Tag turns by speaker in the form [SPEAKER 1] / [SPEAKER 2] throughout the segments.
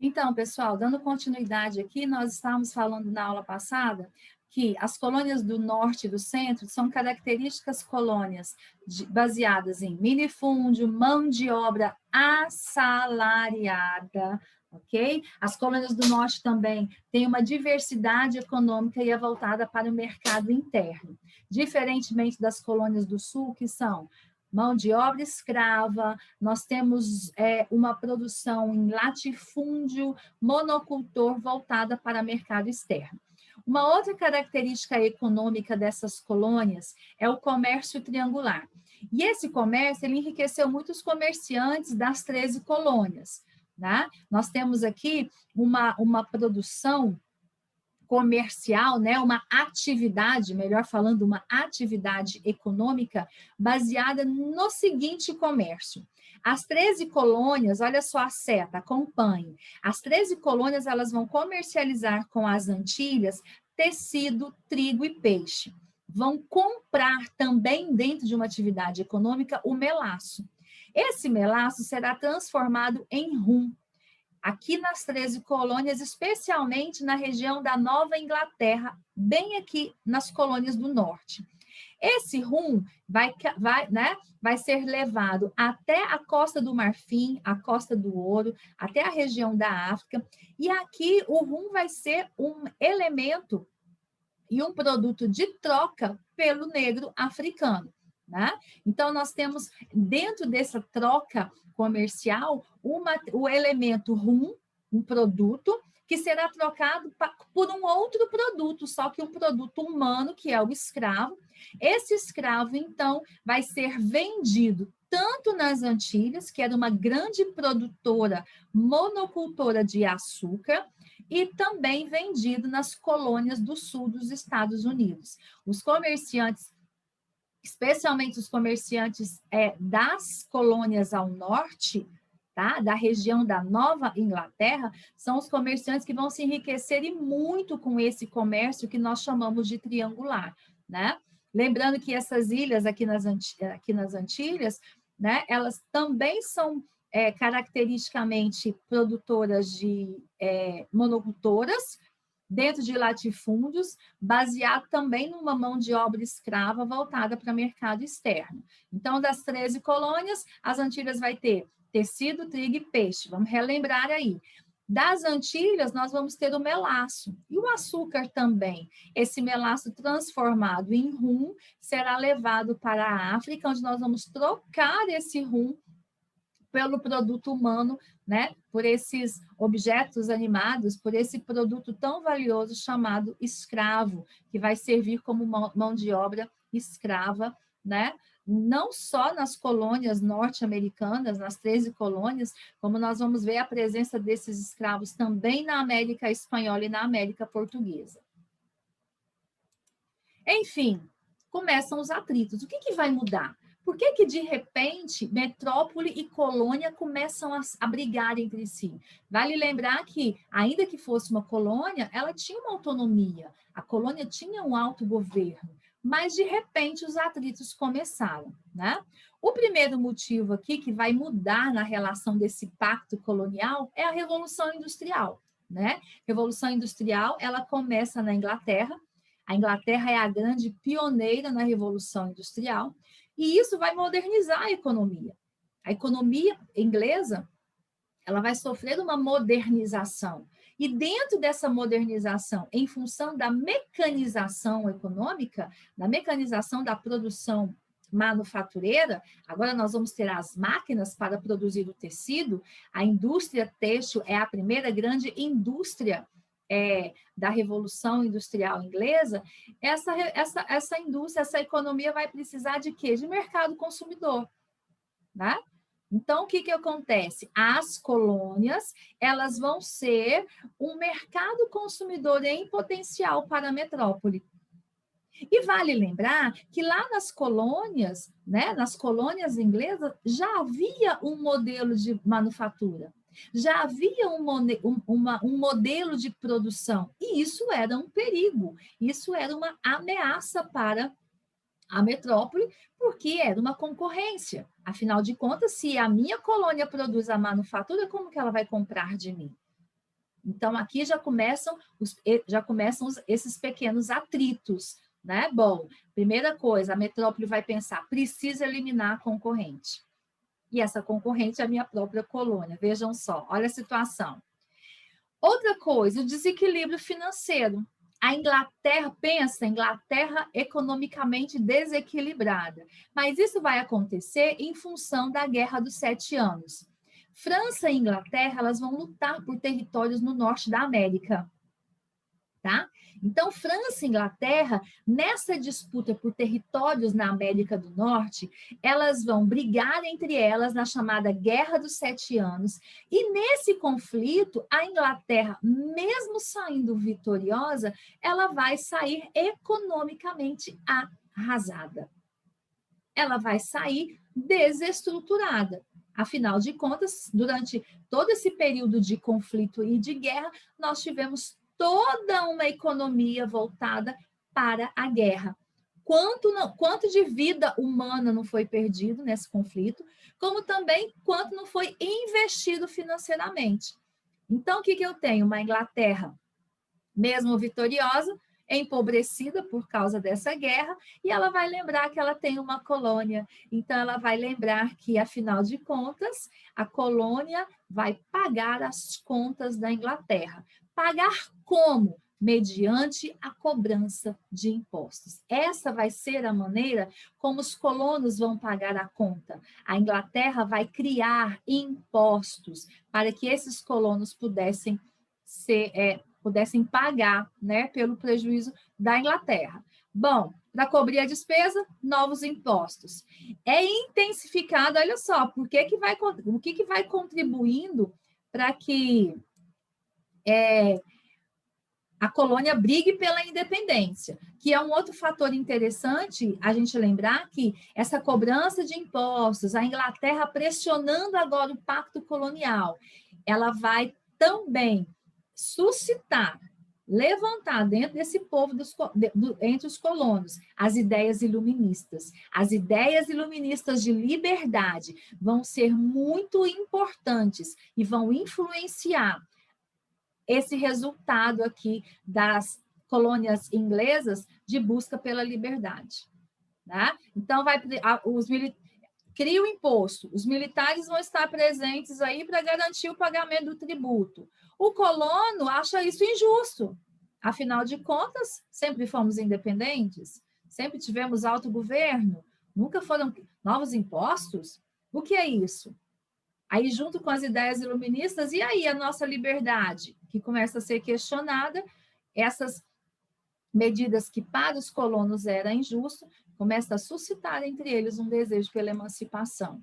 [SPEAKER 1] Então, pessoal, dando continuidade aqui, nós estávamos falando na aula passada que as colônias do norte e do centro são características colônias baseadas em minifúndio, mão de obra assalariada, ok? As colônias do norte também têm uma diversidade econômica e é voltada para o mercado interno, diferentemente das colônias do sul, que são mão de obra escrava, nós temos uma produção em latifúndio monocultor voltada para mercado externo. Uma outra característica econômica dessas colônias é o comércio triangular. E esse comércio ele enriqueceu muitos comerciantes das 13 colônias. Né? Nós temos aqui uma produção comercial, né, uma atividade, melhor falando, uma atividade econômica baseada no seguinte comércio. As 13 colônias, olha só a seta, acompanhe. As 13 colônias, elas vão comercializar com as Antilhas tecido, trigo e peixe. Vão comprar também, dentro de uma atividade econômica, o melaço. Esse melaço será transformado em rum, aqui nas 13 colônias, especialmente na região da Nova Inglaterra, bem aqui nas colônias do norte. Esse rum vai ser levado até a Costa do Marfim, a Costa do Ouro, até a região da África, e aqui o rum vai ser um elemento e um produto de troca pelo negro africano. Né? Então, nós temos, dentro dessa troca comercial, o elemento rum, um produto, que será trocado por um outro produto, só que um produto humano, que é o escravo. Esse escravo, então, vai ser vendido tanto nas Antilhas, que era uma grande produtora monocultora de açúcar, e também vendido nas colônias do sul dos Estados Unidos. Os comerciantes, especialmente os comerciantes das colônias ao norte, tá? Da região da Nova Inglaterra, são os comerciantes que vão se enriquecer e muito com esse comércio que nós chamamos de triangular, né? Lembrando que essas ilhas aqui nas Antilhas, né, elas também são caracteristicamente produtoras de monocultoras, dentro de latifúndios, baseado também numa mão de obra escrava voltada para mercado externo. Então, das 13 colônias, as Antilhas vai ter tecido, trigo e peixe. Vamos relembrar aí. Das Antilhas, nós vamos ter o melaço e o açúcar também. Esse melaço transformado em rum será levado para a África, onde nós vamos trocar esse rum pelo produto humano, né? Por esses objetos animados, por esse produto tão valioso chamado escravo, que vai servir como mão de obra escrava, né? Não só nas colônias norte-americanas, nas 13 colônias, como nós vamos ver a presença desses escravos também na América Espanhola e na América Portuguesa. Enfim, começam os atritos. O que vai mudar? Por que de repente, metrópole e colônia começam a brigar entre si? Vale lembrar que, ainda que fosse uma colônia, ela tinha uma autonomia, a colônia tinha um autogoverno, mas de repente os atritos começaram, né? O primeiro motivo aqui que vai mudar na relação desse pacto colonial é a Revolução Industrial, né? Revolução Industrial, ela começa na Inglaterra. A Inglaterra é a grande pioneira na Revolução Industrial, e isso vai modernizar a economia. A economia inglesa, ela vai sofrer uma modernização. E dentro dessa modernização, em função da mecanização econômica, da mecanização da produção manufatureira, agora nós vamos ter as máquinas para produzir o tecido, a indústria têxtil é a primeira grande indústria da Revolução Industrial Inglesa, essa indústria, essa economia vai precisar de quê? De mercado consumidor, né? Então, o que acontece? As colônias, elas vão ser um mercado consumidor em potencial para a metrópole. E vale lembrar que lá nas colônias, né, nas colônias inglesas, já havia um modelo de manufatura, já havia um modelo de produção, e isso era um perigo, isso era uma ameaça para a metrópole, porque era uma concorrência. Afinal de contas, se a minha colônia produz a manufatura, como que ela vai comprar de mim? Então, aqui já começam esses pequenos atritos, né? Bom, primeira coisa, a metrópole vai pensar, precisa eliminar a concorrente. E essa concorrente é a minha própria colônia. Vejam só, olha a situação. Outra coisa, o desequilíbrio financeiro. A Inglaterra, pensa, a Inglaterra economicamente desequilibrada. Mas isso vai acontecer em função da Guerra dos 7 Anos. França e Inglaterra, elas vão lutar por territórios no norte da América. Tá? Então, França e Inglaterra, nessa disputa por territórios na América do Norte, elas vão brigar entre elas na chamada Guerra dos 7 Anos, e nesse conflito, a Inglaterra, mesmo saindo vitoriosa, ela vai sair economicamente arrasada. Ela vai sair desestruturada. Afinal de contas, durante todo esse período de conflito e de guerra, nós tivemos toda uma economia voltada para a guerra. Quanto de vida humana não foi perdido nesse conflito, como também quanto não foi investido financeiramente. Então, o que eu tenho? Uma Inglaterra, mesmo vitoriosa, empobrecida por causa dessa guerra, e ela vai lembrar que ela tem uma colônia. Então, ela vai lembrar que, afinal de contas, a colônia vai pagar as contas da Inglaterra. Pagar como? Mediante a cobrança de impostos. Essa vai ser a maneira como os colonos vão pagar a conta. A Inglaterra vai criar impostos para que esses colonos pudessem pagar, né, pelo prejuízo da Inglaterra. Bom, para cobrir a despesa, novos impostos. É intensificado, olha só, o que vai contribuindo para que a colônia brigue pela independência, que é um outro fator interessante a gente lembrar que essa cobrança de impostos, a Inglaterra pressionando agora o pacto colonial, ela vai também suscitar, levantar dentro desse povo, entre os colonos, as ideias iluministas. As ideias iluministas de liberdade vão ser muito importantes e vão influenciar esse resultado aqui das colônias inglesas de busca pela liberdade. Né? Então, cria o imposto, os militares vão estar presentes aí para garantir o pagamento do tributo. O colono acha isso injusto. Afinal de contas, sempre fomos independentes, sempre tivemos autogoverno, nunca foram novos impostos. O que é isso? Aí, junto com as ideias iluministas, e aí a nossa liberdade, que começa a ser questionada, essas medidas que para os colonos era injusto, começa a suscitar entre eles um desejo pela emancipação.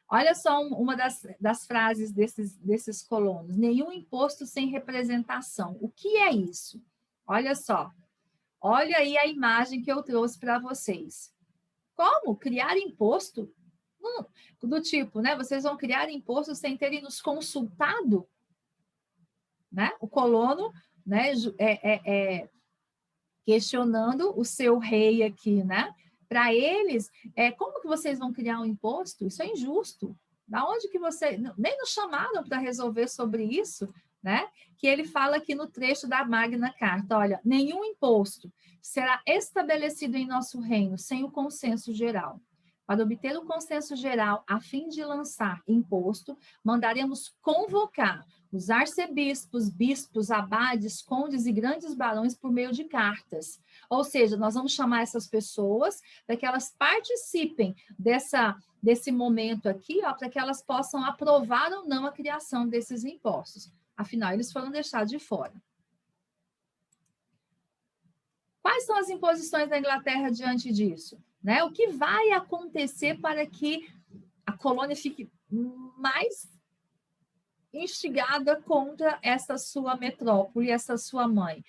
[SPEAKER 1] Olha só uma das frases desses colonos: nenhum imposto sem representação. O que é isso? Olha só, olha aí a imagem que eu trouxe para vocês. Como? Criar imposto? Do tipo, né? Vocês vão criar imposto sem terem nos consultado, né? O colono, né? Questionando o seu rei aqui, né? Para eles, como que vocês vão criar um imposto? Isso é injusto. Da onde que você nem nos chamaram para resolver sobre isso, né? Que ele fala aqui no trecho da Magna Carta, olha, nenhum imposto será estabelecido em nosso reino sem o consenso geral. Para obter o consenso geral, a fim de lançar imposto, mandaremos convocar os arcebispos, bispos, abades, condes e grandes barões por meio de cartas. Ou seja, nós vamos chamar essas pessoas para que elas participem desse momento aqui, para que elas possam aprovar ou não a criação desses impostos. Afinal, eles foram deixados de fora. Quais são as imposições da Inglaterra diante disso? Né? O que vai acontecer para que a colônia fique mais instigada contra essa sua metrópole, essa sua mãe?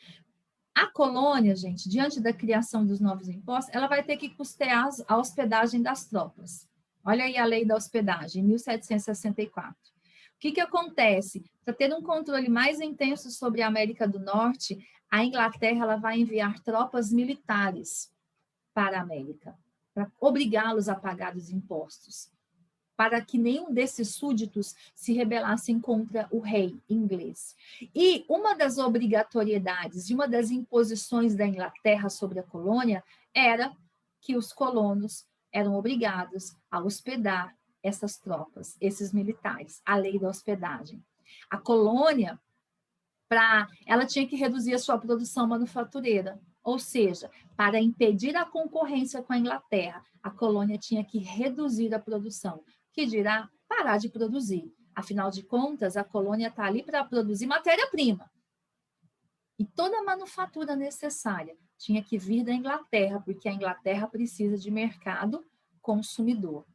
[SPEAKER 1] A colônia, gente, diante da criação dos novos impostos, ela vai ter que custear a hospedagem das tropas. Olha aí a lei da hospedagem, 1764. O que acontece? Para ter um controle mais intenso sobre a América do Norte, a Inglaterra ela vai enviar tropas militares para a América, para obrigá-los a pagar os impostos. para que nenhum desses súditos se rebelassem contra o rei inglês. E uma das obrigatoriedades e uma das imposições da Inglaterra sobre a colônia era que os colonos eram obrigados a hospedar essas tropas, esses militares, a lei da hospedagem. A colônia, ela tinha que reduzir a sua produção manufatureira, ou seja, para impedir a concorrência com a Inglaterra, a colônia tinha que reduzir a produção, que dirá parar de produzir. Afinal de contas, a colônia está ali para produzir matéria-prima. E toda a manufatura necessária tinha que vir da Inglaterra, porque a Inglaterra precisa de mercado consumidor.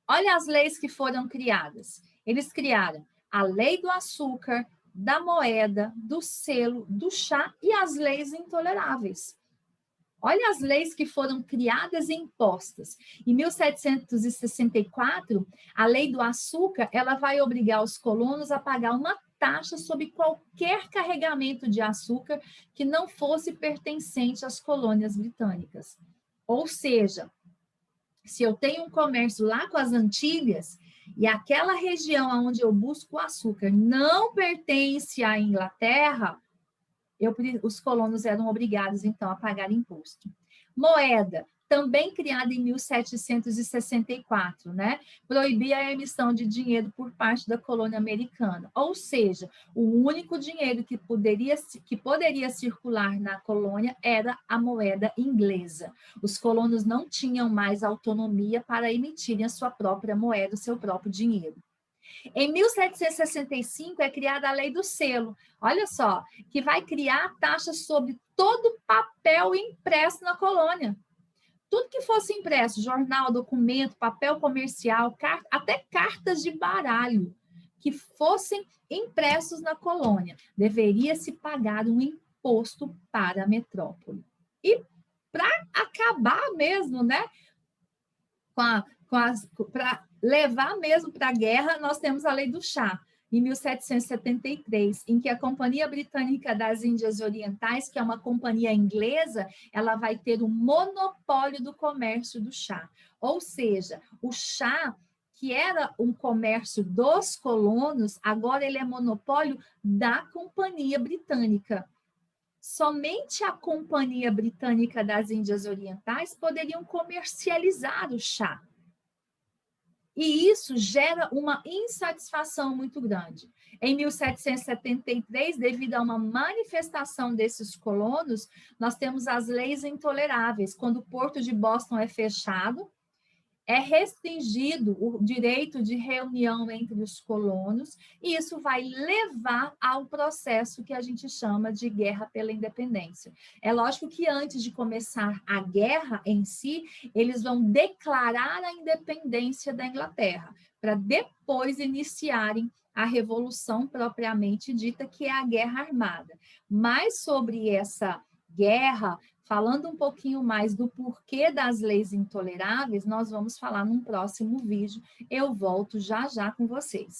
[SPEAKER 1] Olha as leis que foram criadas. Eles criaram a lei do açúcar, da moeda, do selo, do chá e as leis intoleráveis. Olha as leis que foram criadas e impostas. Em 1764, a lei do açúcar, ela vai obrigar os colonos a pagar uma taxa sobre qualquer carregamento de açúcar que não fosse pertencente às colônias britânicas. Ou seja, se eu tenho um comércio lá com as Antilhas e aquela região onde eu busco o açúcar não pertence à Inglaterra, os colonos eram obrigados, então, a pagar imposto. Moeda, também criada em 1764, né? Proibia a emissão de dinheiro por parte da colônia americana. Ou seja, o único dinheiro que poderia circular na colônia era a moeda inglesa. Os colonos não tinham mais autonomia para emitirem a sua própria moeda, o seu próprio dinheiro. Em 1765 é criada a Lei do Selo, olha só, que vai criar taxas sobre todo papel impresso na colônia. Tudo que fosse impresso, jornal, documento, papel comercial, até cartas de baralho, que fossem impressos na colônia, deveria se pagar um imposto para a metrópole. E para acabar mesmo, né, para levar mesmo para a guerra, nós temos a Lei do Chá, em 1773, em que a Companhia Britânica das Índias Orientais, que é uma companhia inglesa, ela vai ter o monopólio do comércio do chá. Ou seja, o chá, que era um comércio dos colonos, agora ele é monopólio da Companhia Britânica. Somente a Companhia Britânica das Índias Orientais poderiam comercializar o chá. E isso gera uma insatisfação muito grande. Em 1773, devido a uma manifestação desses colonos, nós temos as leis intoleráveis. Quando o porto de Boston é fechado, é restringido o direito de reunião entre os colonos, e isso vai levar ao processo que a gente chama de guerra pela independência. É lógico que antes de começar a guerra em si, eles vão declarar a independência da Inglaterra, para depois iniciarem a revolução propriamente dita, que é a guerra armada. Mas sobre essa guerra, falando um pouquinho mais do porquê das leis intoleráveis, nós vamos falar num próximo vídeo. Eu volto já já com vocês.